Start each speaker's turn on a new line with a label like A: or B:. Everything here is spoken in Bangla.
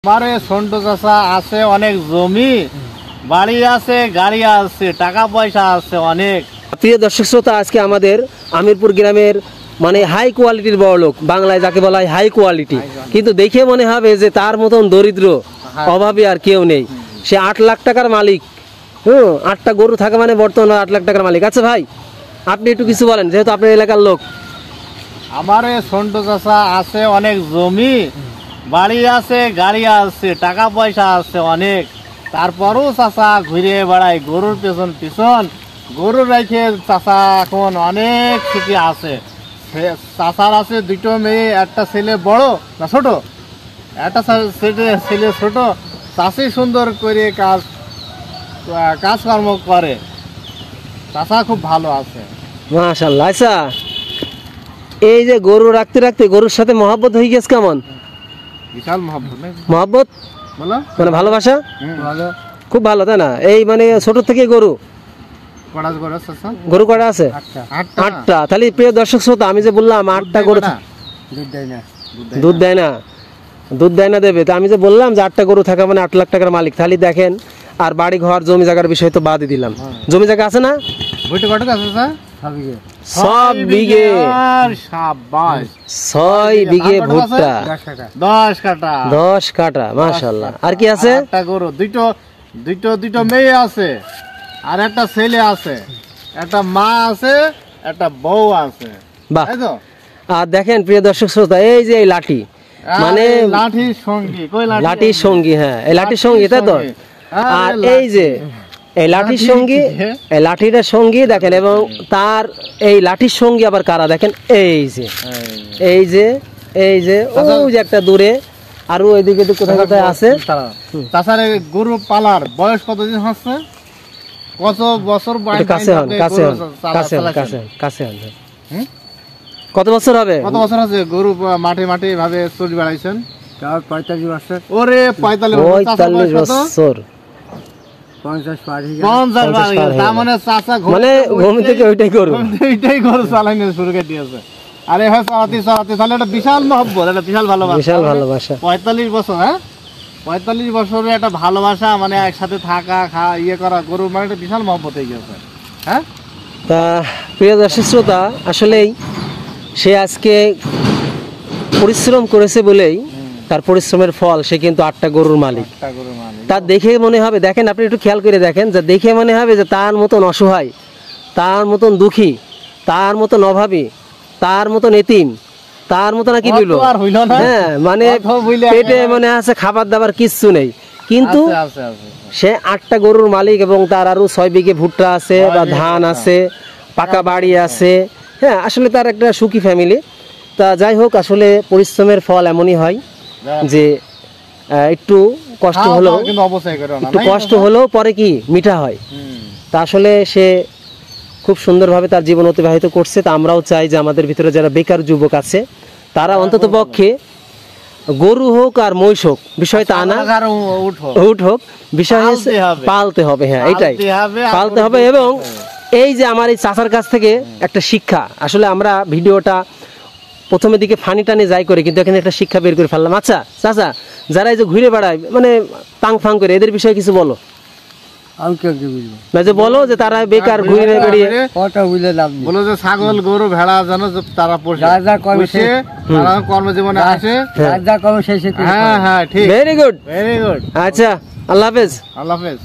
A: আমারে সন্টু চাচা আছে অনেক জমি, বাড়ি আছে, গাড়ি আছে, টাকা পয়সা আছে অনেক।
B: প্রিয় দর্শক শ্রোতা, আজকে আমাদের আমিরপুর গ্রামের মানে হাই কোয়ালিটির বড়লোক, বাংলায় যাকে বলা হয় হাই কোয়ালিটি, কিন্তু দেখে মনে হবে যে তার মতন দরিদ্র অভাবী আর কেউ নেই। সে 8 লাখ টাকার মালিক। 8টা গরু থাকে মানে বর্তমানে 8 লাখ টাকার মালিক। আচ্ছা ভাই, আপনি একটু কিছু বলেন, যেহেতু আপনার এলাকার লোক।
A: আমারে সন্টু চাচা আছে অনেক জমি, বাড়ি আছে, গাড়ি আছে, টাকা পয়সা আছে অনেক। তারপরও চাচা ঘুরে বেড়ায় গরুর পেছন পিছন, গরু রেখে চাচা এখন অনেক সুখী আছে। চাচার আছে 2টো মেয়ে, একটা ছেলে বড় না ছোট, একটা ছেলে ছোট। চাষি সুন্দর করে কাজকর্ম করে, চাচা খুব ভালো আছে
B: মাশাআল্লাহ। আচ্ছা, এই যে গরু রাখতে রাখতে গরুর সাথে মহব্বত হয়ে গেছে কেমন?
A: বিশাল মহব্বত।
B: মহব্বত মানে ভালোবাসা, খুব ভালো, তাই না? এই মানে ছোট থেকে গরু গরু কটা আছে? 8টা। তাহলে প্রিয় দর্শক শ্রোতা, আমি যে বললাম 8টা গরু দুধ দেয় না, দুধ দেয় না দেবে, তো আমি যে বললাম যে 8টা গরু থাকা মানে 8 লাখ টাকার মালিক। তাহলে দেখেন, আর বাড়ি ঘর জমি জায়গার বিষয় তো বাদই দিলাম। জমি জায়গা আছে না? 6 বিঘে, 6 বিঘে ভুট্টা, 10 কাঠা। মাশাআল্লাহ। আর কি আছে?
A: একটা গরু, দুটো মেয়ে আছে, আর একটা ছেলে আছে, একটা মা আছে, একটা বউ আছে।
B: বাহ। আর দেখেন প্রিয় দর্শক শ্রোতা, এই যে এই লাঠি মানে
A: লাঠির সঙ্গী,
B: লাঠির সঙ্গী, হ্যাঁ এই লাঠির সঙ্গী, তাই তো? আর এই যে এই লাঠির সঙ্গী, এই লাঠিটার সঙ্গী দেখেন, এবং তার এই লাঠির সঙ্গী আবার কারা দেখেন, এই যে এই যে এই যে ওই যে একটা দূরে, আর ওইদিকে কোথায় কোথায় আছে।
A: তাছাড়া গরু পালার বয়স কতদিন হচ্ছে, কত বছর?
B: কাছে হন, কাছে হন, কাছে হন, কাছে হন, কাছে হন। কত বছর হবে?
A: কত বছর আছে গরু মাঠে মাঠে ভাবে চলে বেড়াইছেন?
C: 45 বছর।
A: ওরে 45
B: বছর।
A: 50 তার মানে চাচা
B: মানে ঘুম থেকে ওইটাই গরু
A: চালানো শুরু করে দিয়েছে। আরে হয় চালাতে তাহলে একটা বিশাল মহব্বত, একটা বিশাল ভালোবাসা,
B: বিশাল ভালোবাসা।
A: 45 বছর, হ্যাঁ 45 বছরের একটা ভালোবাসা, মানে একসাথে থাকা, ইয়ে করা, গরু মানে একটা বিশাল মহব্বত হয়ে গেছে। হ্যাঁ,
B: তা প্রিয় দর্শক শ্রোতা, আসলেই সে আজকে পরিশ্রম করেছে বলেই তার পরিশ্রমের ফল, সে কিন্তু 8টা গরুর মালিক। তার দেখে মনে হবে, দেখেন আপনি একটু খেয়াল করে দেখেন, যে দেখে মনে হবে যে তার মতন অসহায়, তার মতন দুঃখী, তার মতন অভাবী, তার মতন এতিম, তার মতো নাকি বললো, হ্যাঁ মানে পেটে মনে আছে খাবার দাবার কিচ্ছু নেই, কিন্তু সে 8টা গরুর মালিক, এবং তার আরো 6 বিঘে ভুট্টা আছে বা ধান আছে, পাকা বাড়ি আছে। হ্যাঁ, আসলে তার একটা সুখী ফ্যামিলি। তা যাই হোক, আসলে পরিশ্রমের ফল এমনই হয় যে একটু কষ্ট হলেও, একটু কষ্ট হলেও পরে কি মিঠা হয়। তা আসলে সে খুব সুন্দরভাবে তার জীবন অতিবাহিত করছে। তা আমরাও চাই যে আমাদের ভিতরে যারা বেকার যুবক আছে, তারা অন্তত পক্ষে গরু হোক আর মহিষ হোক, বিষয় তা না, উট হোক, বিষয় পালতে হবে। হ্যাঁ, এটাই পালতে হবে। এবং এই যে আমার এই চাচার কাছ থেকে একটা শিক্ষা, আসলে আমরা ভিডিওটা প্রথমের দিকে ফানি টানে যাই করে, কিন্তু এখানে একটা শিক্ষা বের করে ফেললাম। আচ্ছা চাচা, যারা এই যে ঘুরে বেড়ায় মানে পাং ফাং করে, এদের বিষয়ে কিছু বলো।
C: আমি কি বুঝবো
B: না, যে বলো যে তারা বেকার ঘুরে বেড়িয়ে,
C: কথা বুঝলে লাভ নেই।
A: বলো যে ছাগল গরু ভেড়া যেন তারা পোষে, তারা কর্মজীবনে আসে,
C: যা কর্ম শেষে।
A: হ্যাঁ হ্যাঁ, ঠিক,
B: ভেরি গুড।
A: Very good.
B: আচ্ছা, আল্লাহ হাফেজ।
A: আল্লাহ হাফেজ।